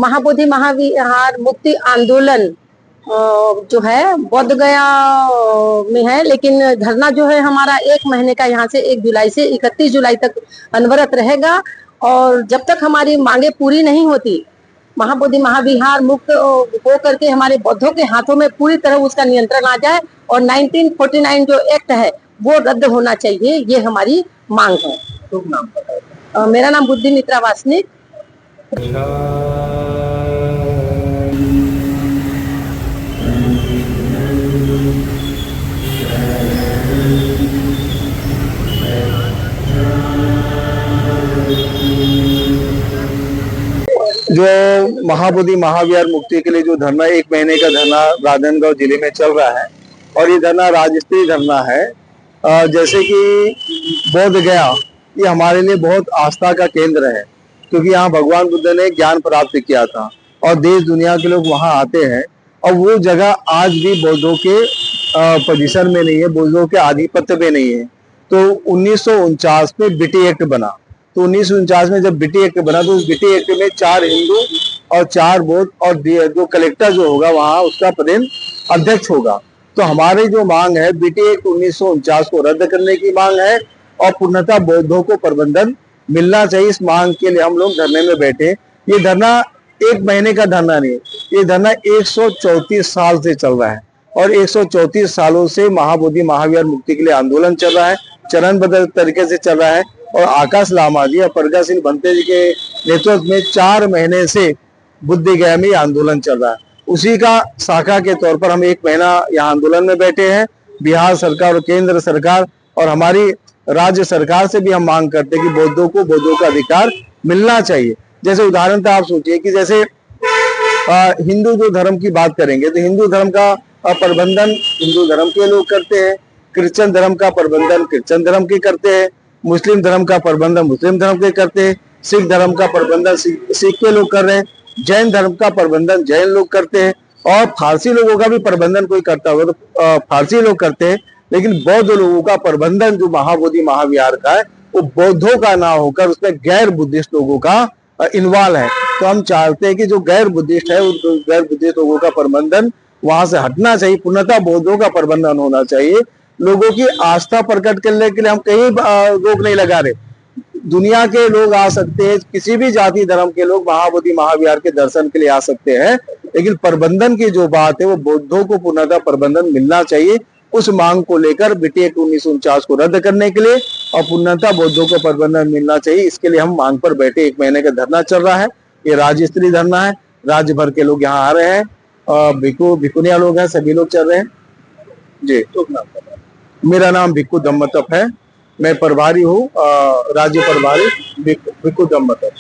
महाबोधि महाविहार मुक्ति आंदोलन जो है बोध गया में है, लेकिन धरना जो है हमारा 1 महीने का यहाँ से 1 जुलाई से 31 जुलाई तक अनवरत रहेगा। और जब तक हमारी मांगे पूरी नहीं होती, महाबोधि महाविहार मुक्त हो करके हमारे बौद्धों के हाथों में पूरी तरह उसका नियंत्रण आ जाए और 1949 जो एक्ट है वो रद्द होना चाहिए, ये हमारी मांग है। तो नाम मेरा नाम बुद्धि मित्रा वासनिक। जो महाबोधि महाविहार मुक्ति के लिए जो धरना 1 महीने का धरना राजनांदगांव जिले में चल रहा है और ये धरना राज्य स्तरीय धरना है। जैसे कि बोध गया ये हमारे लिए बहुत आस्था का केंद्र है, क्योंकि यहाँ भगवान बुद्ध ने ज्ञान प्राप्त किया था और देश दुनिया के लोग वहाँ आते हैं। और वो जगह आज भी बौद्धों के पोजीशन में नहीं है, बौद्धों के आधिपत्य में नहीं है। तो 1949 में बीटी एक्ट बना, तो 1949 में जब बीटी एक्ट बना तो उस बीटी एक्ट में 4 हिंदू और 4 बौद्ध और जो कलेक्टर जो होगा वहाँ उसका पदेन अध्यक्ष होगा। तो हमारी जो मांग है बीटी एक्ट 1949 को रद्द करने की मांग है और पूर्णतः बौद्धों को प्रबंधन मिलना चाहिए। इस मांग के लिए हम लोग धरने में बैठे। ये धरना 1 महीने का धरना नहीं, ये धरना 134 साल से चल रहा है और 134 सालों से महाबोधि महाविहार मुक्ति के लिए आंदोलन चल रहा है, चरणबद्ध तरीके से चल रहा है। और आकाश लामा जी और प्रज्ञा सिंह भंते जी के नेतृत्व में 4 महीने से बुद्ध गया में आंदोलन चल रहा है। उसी का शाखा के तौर पर हम 1 महीना यहाँ आंदोलन में बैठे हैं। बिहार सरकार और केंद्र सरकार और हमारी राज्य सरकार से भी हम मांग करते हैं कि बौद्धों को बौद्धों का अधिकार मिलना चाहिए। जैसे उदाहरण आप सोचिए कि जैसे हिंदू जो धर्म की बात करेंगे तो हिंदू धर्म का प्रबंधन हिंदू धर्म के लोग करते हैं, क्रिश्चियन धर्म का प्रबंधन क्रिश्चियन धर्म के करते हैं, मुस्लिम धर्म का प्रबंधन मुस्लिम धर्म के करते हैं, सिख धर्म का प्रबंधन सिख के लोग कर रहे हैं, जैन धर्म का प्रबंधन जैन लोग करते हैं और फारसी लोगों का भी प्रबंधन कोई करता होगा तो फारसी लोग करते हैं। लेकिन बौद्ध लोगों का प्रबंधन जो महाबोधि महाविहार का है वो बौद्धों का ना होकर उसमें गैर बुद्धिस्ट लोगों का इन्वॉल्व है। तो हम चाहते हैं कि जो गैर बुद्धिस्ट है उस गैर बुद्धिस्ट लोगों का प्रबंधन वहां से हटना चाहिए, पूर्णतः बौद्धों का प्रबंधन होना चाहिए। लोगों की आस्था प्रकट करने के लिए हम कहीं रोक नहीं लगा रहे। दुनिया के लोग आ सकते हैं, किसी भी जाति धर्म के लोग महाबोधि महाविहार के दर्शन के लिए आ सकते हैं, लेकिन प्रबंधन की जो बात है वो बौद्धों को पूर्णतः प्रबंधन मिलना चाहिए। उस मांग को लेकर बीटी एक्ट 1949 को रद्द करने के लिए और पूर्णतः बौद्धों को प्रबंधन मिलना चाहिए, इसके लिए हम मांग पर बैठे 1 महीने का धरना चल रहा है। ये राज्य स्तरीय धरना है, राज्य भर के लोग यहाँ आ रहे हैं, भिकुनिया लोग हैं, सभी लोग चल रहे हैं जी। तो मेरा नाम भिक्खु धम्मतप है, मैं प्रभारी हूँ, राज्य प्रभारी भिक्खु धम्मतप।